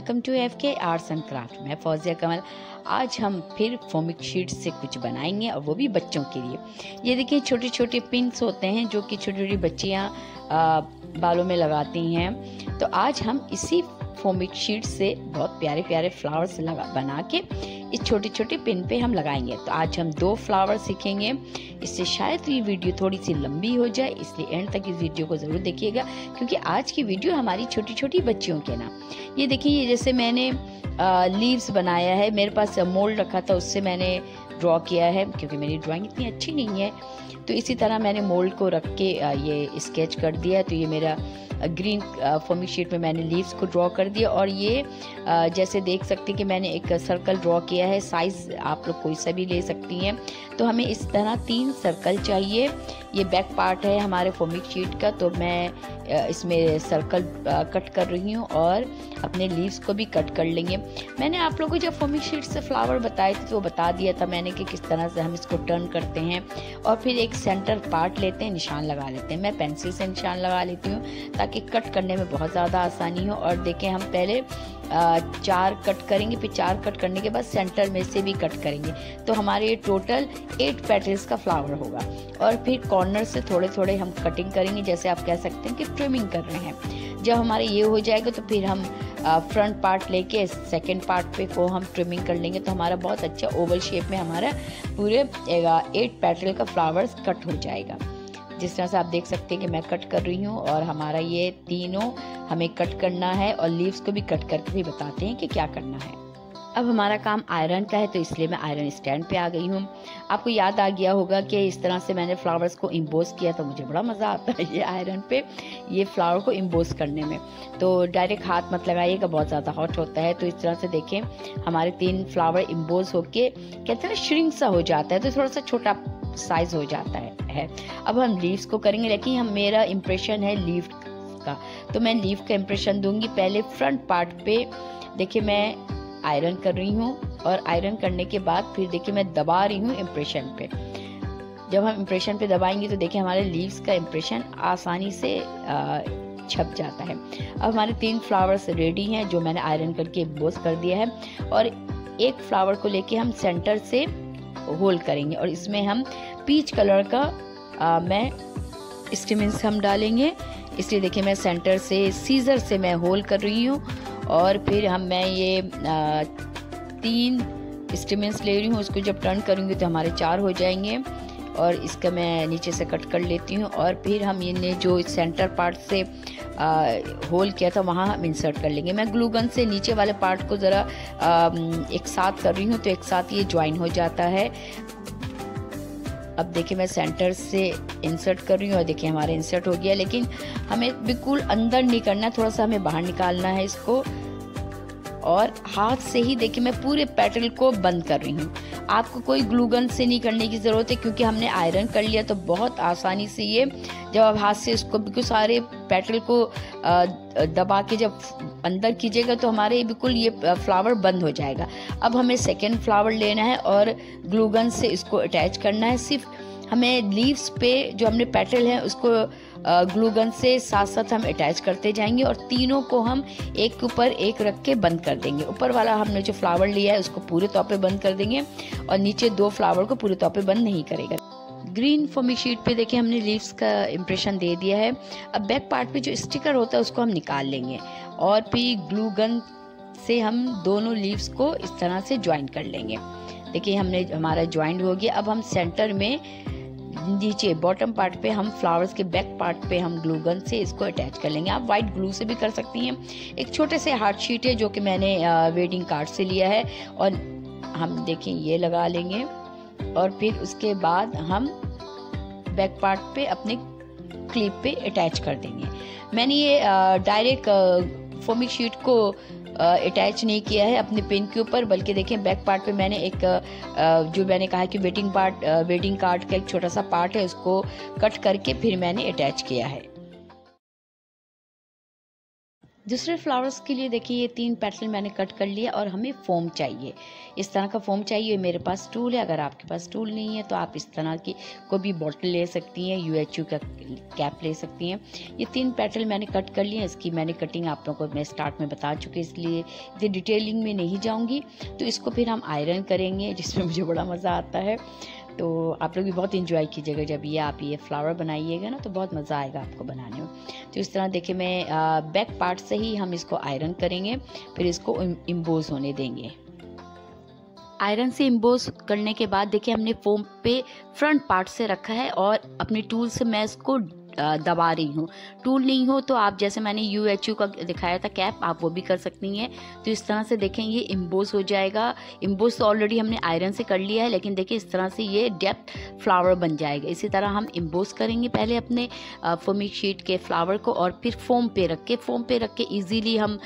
Welcome to FK arts and craft. मैं फौजिया कमल। आज हम फिर फोमिक शीट से कुछ बनाएंगे और वो भी बच्चों के लिए। ये देखिए छोटे छोटे पिंस होते हैं जो कि छोटी छोटी बच्चियाँ बालों में लगाती हैं। तो आज हम इसी फोमिक शीट से बहुत प्यारे प्यारे फ्लावर्स बना के इस छोटे छोटे पिन पे हम लगाएंगे। तो आज हम 2 फ्लावर सीखेंगे। इससे शायद ये वीडियो थोड़ी सी लंबी हो जाए, इसलिए एंड तक इस वीडियो को ज़रूर देखिएगा क्योंकि आज की वीडियो हमारी छोटी छोटी बच्चियों के ना। ये देखिए, ये जैसे मैंने लीव्स बनाया है, मेरे पास मोल्ड रखा था उससे मैंने ड्रॉ किया है क्योंकि मेरी ड्राइंग इतनी अच्छी नहीं है। तो इसी तरह मैंने मोल्ड को रख के ये स्केच कर दिया। तो ये मेरा ग्रीन फोमिक शीट में मैंने लीव्स को ड्रॉ कर दिया और ये जैसे देख सकते हैं कि मैंने एक सर्कल ड्रॉ किया है। साइज़ आप लोग कोई सा भी ले सकती हैं। तो हमें इस तरह 3 सर्कल चाहिए। ये बैक पार्ट है हमारे फोमिक शीट का, तो मैं इसमें सर्कल कट कर रही हूँ और अपने लीव्स को भी कट कर लेंगे। मैंने आप लोगों को जब फोमिक शीट से फ्लावर बताए थे तो वो बता दिया था मैंने कि किस तरह से हम इसको टर्न करते हैं और फिर एक सेंटर पार्ट लेते हैं, निशान लगा लेते हैं। मैं पेंसिल से निशान लगा लेती हूँ ताकि कट करने में बहुत ज़्यादा आसानी हो। और देखें, हम पहले 4 कट करेंगे, फिर 4 कट करने के बाद सेंटर में से भी कट करेंगे। तो हमारे ये टोटल 8 पेटल्स का फ्लावर होगा। और फिर कॉर्नर से थोड़े थोड़े हम कटिंग करेंगे, जैसे आप कह सकते हैं कि ट्रिमिंग कर रहे हैं। जब हमारे ये हो जाएगा तो फिर हम फ्रंट पार्ट लेके सेकंड पार्ट पे को हम ट्रिमिंग कर लेंगे। तो हमारा बहुत अच्छा ओवल शेप में हमारा पूरे 8 पेटल का फ्लावर्स कट हो जाएगा। जिस तरह से आप देख सकते हैं कि मैं कट कर रही हूँ और हमारा ये तीनों हमें कट करना है और लीव्स को भी कट करके भी बताते हैं कि क्या करना है। अब हमारा काम आयरन का है तो इसलिए मैं आयरन स्टैंड पे आ गई हूँ। आपको याद आ गया होगा कि इस तरह से मैंने फ्लावर्स को इम्बोस किया, तो मुझे बड़ा मज़ा आता है ये आयरन पे ये फ्लावर को इम्बोस करने में। तो डायरेक्ट हाथ मत लगाइएगा, बहुत ज़्यादा हॉट होता है। तो इस तरह से देखें हमारे 3 फ्लावर इम्बोस होके कहते हैं ना श्रिंक सा हो जाता है, तो थोड़ा सा छोटा साइज हो जाता है। अब हम लीव्स को करेंगे, लेकिन मेरा इम्प्रेशन है लीव का, तो मैं लीव का इम्प्रेशन दूंगी। पहले फ्रंट पार्ट पे देखिए मैं आयरन कर रही हूँ और आयरन करने के बाद फिर देखिए मैं दबा रही हूँ इम्प्रेशन पे। जब हम इम्प्रेशन पे दबाएंगे तो देखिए हमारे लीव्स का इम्प्रेशन आसानी से छप जाता है। अब हमारे 3 फ्लावर्स रेडी हैं जो मैंने आयरन करके इम्बोस कर दिया है। और एक फ्लावर को लेके हम सेंटर से होल करेंगे और इसमें हम पीच कलर का मैं स्टिमिन्स हम डालेंगे। इसलिए देखिए मैं सेंटर से सीजर से मैं होल कर रही हूँ और फिर मैं ये 3 स्टिमिन्स ले रही हूँ। उसको जब टर्न करूँगी तो हमारे 4 हो जाएंगे और इसका मैं नीचे से कट कर लेती हूँ। और फिर हम ये जो सेंटर पार्ट से होल किया था वहाँ हम इंसर्ट कर लेंगे। मैं ग्लू गन से नीचे वाले पार्ट को ज़रा एक साथ कर रही हूँ तो एक साथ ये ज्वाइन हो जाता है। अब देखिए मैं सेंटर से इंसर्ट कर रही हूँ और देखिए हमारे इंसर्ट हो गया, लेकिन हमें बिल्कुल अंदर नहीं करना, थोड़ा सा हमें बाहर निकालना है इसको। और हाथ से ही देखिए मैं पूरे पेटल को बंद कर रही हूँ। आपको कोई ग्लू गन से नहीं करने की ज़रूरत है क्योंकि हमने आयरन कर लिया, तो बहुत आसानी से ये जब आप हाथ से इसको बिल्कुल सारे पेटल को दबा के जब अंदर कीजिएगा तो हमारे बिल्कुल ये फ्लावर बंद हो जाएगा। अब हमें सेकेंड फ्लावर लेना है और ग्लू गन से इसको अटैच करना है। सिर्फ हमें लीव्स पे जो हमने पेटल है उसको ग्लू गन से साथ साथ हम अटैच करते जाएंगे और तीनों को हम एक के ऊपर एक रख के बंद कर देंगे। ऊपर वाला हमने जो फ्लावर लिया है उसको पूरे तौर पे बंद कर देंगे और नीचे 2 फ्लावर को पूरे तौर पे बंद नहीं करेगा। ग्रीन फोमिक शीट पे देखिए हमने लीव्स का इम्प्रेशन दे दिया है। अब बैक पार्ट पे जो स्टिकर होता है उसको हम निकाल लेंगे और फिर ग्लू गन से हम दोनों लीव्स को इस तरह से ज्वाइन कर लेंगे। देखिए हमारा ज्वाइंट हो गया। अब हम सेंटर में नीचे बॉटम पार्ट पे हम फ्लावर्स के बैक पार्ट पे हम ग्लू गन से इसको अटैच कर लेंगे। आप वाइट ग्लू से भी कर सकती हैं। एक छोटे से हार्ट शीट है जो कि मैंने वेडिंग कार्ड से लिया है और हम देखें ये लगा लेंगे और फिर उसके बाद हम बैक पार्ट पे अपने क्लिप पे अटैच कर देंगे। मैंने ये डायरेक्ट फोमिक शीट को अटैच नहीं किया है अपने पेन के ऊपर, बल्कि देखें बैक पार्ट पे मैंने एक जो मैंने कहा कि वेडिंग कार्ड का एक छोटा सा पार्ट है उसको कट करके फिर मैंने अटैच किया है। दूसरे फ्लावर्स के लिए देखिए ये 3 पेटल मैंने कट कर लिया और हमें फोम चाहिए। इस तरह का फोम चाहिए। मेरे पास टूल है, अगर आपके पास टूल नहीं है तो आप इस तरह की कोई भी बॉटल ले सकती हैं, UHU का कैप ले सकती हैं। ये 3 पेटल मैंने कट कर लिए। इसकी मैंने कटिंग आप लोगों को मैं स्टार्ट में बता चुकी, इसलिए इतनी डिटेलिंग में नहीं जाऊँगी। तो इसको फिर हम आयरन करेंगे, जिसमें मुझे बड़ा मज़ा आता है। तो आप लोग भी बहुत इंजॉय कीजिएगा जब आप ये फ्लावर बनाइएगा ना, तो बहुत मज़ा आएगा आपको बनाने में। तो इस तरह देखिए मैं बैक पार्ट से ही हम इसको आयरन करेंगे, फिर इसको इम्बोज होने देंगे। आयरन से इम्बोज करने के बाद देखिए हमने फोम पे फ्रंट पार्ट से रखा है और अपने टूल से मैं इसको दबा रही हूँ। टूल नहीं हो तो आप जैसे मैंने UHU का दिखाया था कैप, आप वो भी कर सकती हैं। तो इस तरह से देखें ये इम्बोस हो जाएगा। इम्बोस तो ऑलरेडी हमने आयरन से कर लिया है, लेकिन देखिए इस तरह से ये डेप्थ फ्लावर बन जाएगा। इसी तरह हम इम्बोस करेंगे पहले अपने फोमिक शीट के फ्लावर को, और फिर फोम पे रख के ईजीली हम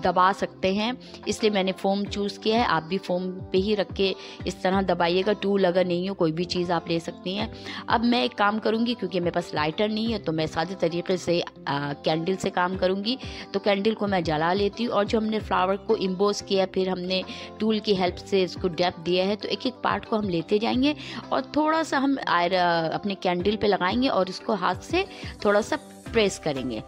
दबा सकते हैं, इसलिए मैंने फोम चूज़ किया है। आप भी फोम पे ही रख के इस तरह दबाइएगा। टूल अगर नहीं हो कोई भी चीज़ आप ले सकती हैं। अब मैं एक काम करूँगी, क्योंकि मेरे पास लाइटर नहीं है तो मैं सादे तरीके से कैंडल से काम करूँगी। तो कैंडल को मैं जला लेती हूँ, और जो हमने फ्लावर को इम्बोस किया, फिर हमने टूल की हेल्प से इसको डेप्थ दिया है, तो एक एक पार्ट को हम लेते जाएंगे और थोड़ा सा हम अपने कैंडल पे लगाएंगे और इसको हाथ से थोड़ा सा प्रेस करेंगे।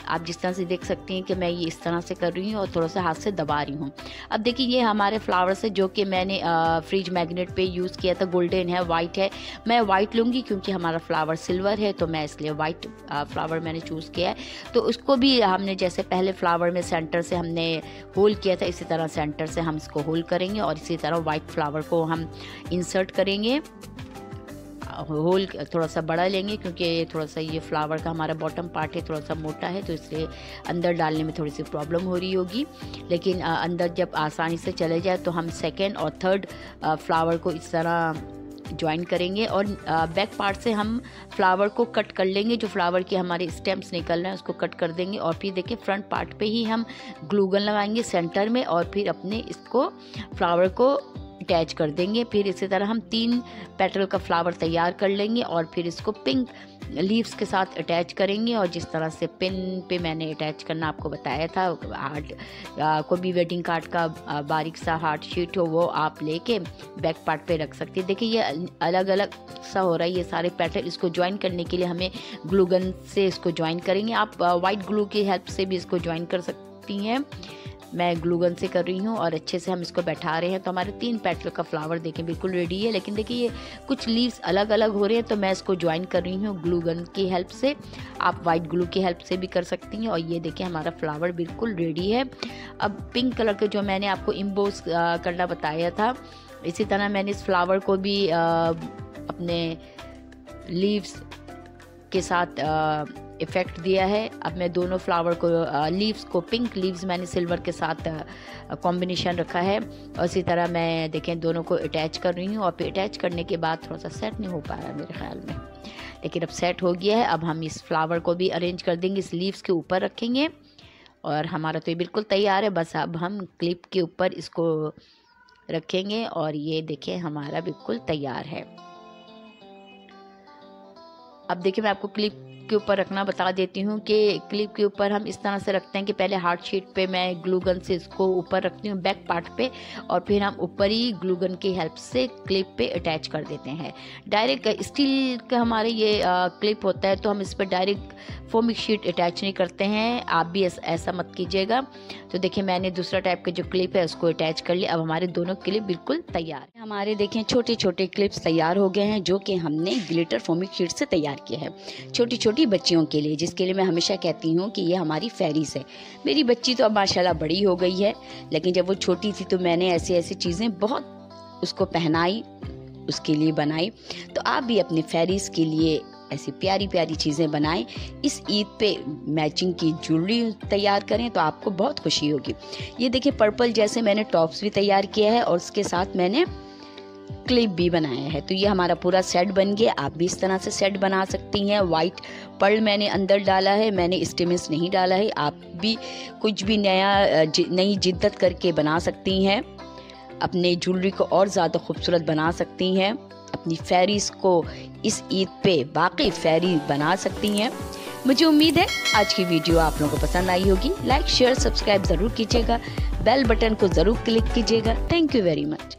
आप जिस तरह से देख सकती हैं कि मैं ये इस तरह से कर रही हूँ और थोड़ा सा हाथ से दबा रही हूँ। अब देखिए ये हमारे फ्लावर्स है जो कि मैंने फ्रिज मैग्नेट पे यूज़ किया था। गोल्डन है, वाइट है। मैं वाइट लूँगी क्योंकि हमारा फ्लावर सिल्वर है, तो मैं इसलिए वाइट फ्लावर मैंने चूज़ किया है। तो उसको भी हमने जैसे पहले फ्लावर में सेंटर से हमने होल किया था, इसी तरह सेंटर से हम इसको होल करेंगे और इसी तरह वाइट फ्लावर को हम इंसर्ट करेंगे। होल थोड़ा सा बड़ा लेंगे क्योंकि थोड़ा सा ये फ्लावर का हमारा बॉटम पार्ट है, थोड़ा सा मोटा है, तो इसलिए अंदर डालने में थोड़ी सी प्रॉब्लम हो रही होगी। लेकिन अंदर जब आसानी से चले जाए तो हम सेकेंड और थर्ड फ्लावर को इस तरह ज्वाइन करेंगे और बैक पार्ट से हम फ्लावर को कट कर लेंगे। जो फ्लावर के हमारे स्टेम्स निकल रहे हैं उसको कट कर देंगे और फिर देखिए फ्रंट पार्ट पे ही हम ग्लू गन लगाएंगे सेंटर में और फिर अपने इसको फ्लावर को अटैच कर देंगे। फिर इसी तरह हम 3 पेटल का फ्लावर तैयार कर लेंगे और फिर इसको पिंक लीव्स के साथ अटैच करेंगे। और जिस तरह से पिन पे मैंने अटैच करना आपको बताया था, हार्ट कोई भी वेडिंग कार्ड का बारीक सा हार्ट शीट हो वो आप लेके बैक पार्ट पे रख सकते हैं। देखिए ये अलग अलग सा हो रहा है ये सारे पेटल। इसको ज्वाइन करने के लिए हमें ग्लू गन से इसको ज्वाइन करेंगे। आप वाइट ग्लू की हेल्प से भी इसको ज्वाइन कर सकती हैं। मैं ग्लू गन से कर रही हूँ और अच्छे से हम इसको बैठा रहे हैं। तो हमारे 3 पेटल का फ्लावर देखें बिल्कुल रेडी है। लेकिन देखिए ये कुछ लीव्स अलग अलग हो रहे हैं, तो मैं इसको ज्वाइन कर रही हूँ ग्लू गन की हेल्प से। आप वाइट ग्लू की हेल्प से भी कर सकती हैं। और ये देखिए हमारा फ्लावर बिल्कुल रेडी है। अब पिंक कलर के जो मैंने आपको इम्बोस करना बताया था, इसी तरह मैंने इस फ्लावर को भी अपने लीव्स के साथ इफ़ेक्ट दिया है। अब मैं दोनों फ्लावर को लीव्स को, पिंक लीव्स मैंने सिल्वर के साथ कॉम्बिनेशन रखा है और इसी तरह मैं देखें दोनों को अटैच कर रही हूँ। और फिर अटैच करने के बाद थोड़ा सा सेट नहीं हो पा रहा मेरे ख्याल में, लेकिन अब सेट हो गया है। अब हम इस फ्लावर को भी अरेंज कर देंगे, इस लीव्स के ऊपर रखेंगे और हमारा तो ये बिल्कुल तैयार है। बस अब हम क्लिप के ऊपर इसको रखेंगे और ये देखें हमारा बिल्कुल तैयार है। अब देखिए मैं आपको क्लिप के ऊपर रखना बता देती हूँ कि क्लिप के ऊपर हम इस तरह से रखते हैं कि पहले हार्ट शीट पे मैं ग्लू गन से इसको ऊपर रखती हूँ बैक पार्ट पे, और फिर हम ऊपर ही ग्लू गन की हेल्प से क्लिप पे अटैच कर देते हैं। डायरेक्ट स्टील का हमारे ये क्लिप होता है तो हम इस पर डायरेक्ट फोमिक शीट अटैच नहीं करते हैं। आप भी ऐसा मत कीजिएगा। तो देखिए मैंने दूसरा टाइप का जो क्लिप है उसको अटैच कर लिया। अब हमारे दोनों क्लिप बिल्कुल तैयार है। हमारे देखें छोटे छोटे क्लिप्स तैयार हो गए हैं जो कि हमने ग्लिटर फोमिक शीट से तैयार किया है छोटी छोटी बच्चियों के लिए, जिसके लिए मैं हमेशा कहती हूँ कि ये हमारी फेरीज है। मेरी बच्ची तो अब माशाल्लाह बड़ी हो गई है, लेकिन जब वो छोटी थी तो मैंने ऐसी ऐसी चीज़ें बहुत उसको पहनाई, उसके लिए बनाई। तो आप भी अपने फेरीज के लिए ऐसी प्यारी प्यारी चीज़ें बनाएं। इस ईद पे मैचिंग की ज्वेलरी तैयार करें तो आपको बहुत खुशी होगी। ये देखिए पर्पल जैसे मैंने टॉप्स भी तैयार किया है और उसके साथ मैंने क्लिप भी बनाया है। तो ये हमारा पूरा सेट बन गया। आप भी इस तरह से सेट बना सकती हैं। वाइट पर्ल मैंने अंदर डाला है, मैंने स्टेमिस नहीं डाला है। आप भी कुछ भी नई जिद्दत करके बना सकती हैं, अपने ज्वेलरी को और ज़्यादा खूबसूरत बना सकती हैं। अपनी फेरीज को इस ईद पे वाकई फेरी बना सकती हैं। मुझे उम्मीद है आज की वीडियो आप लोगों को पसंद आई होगी। लाइक शेयर सब्सक्राइब ज़रूर कीजिएगा, बेल बटन को ज़रूर क्लिक कीजिएगा। Thank you very much.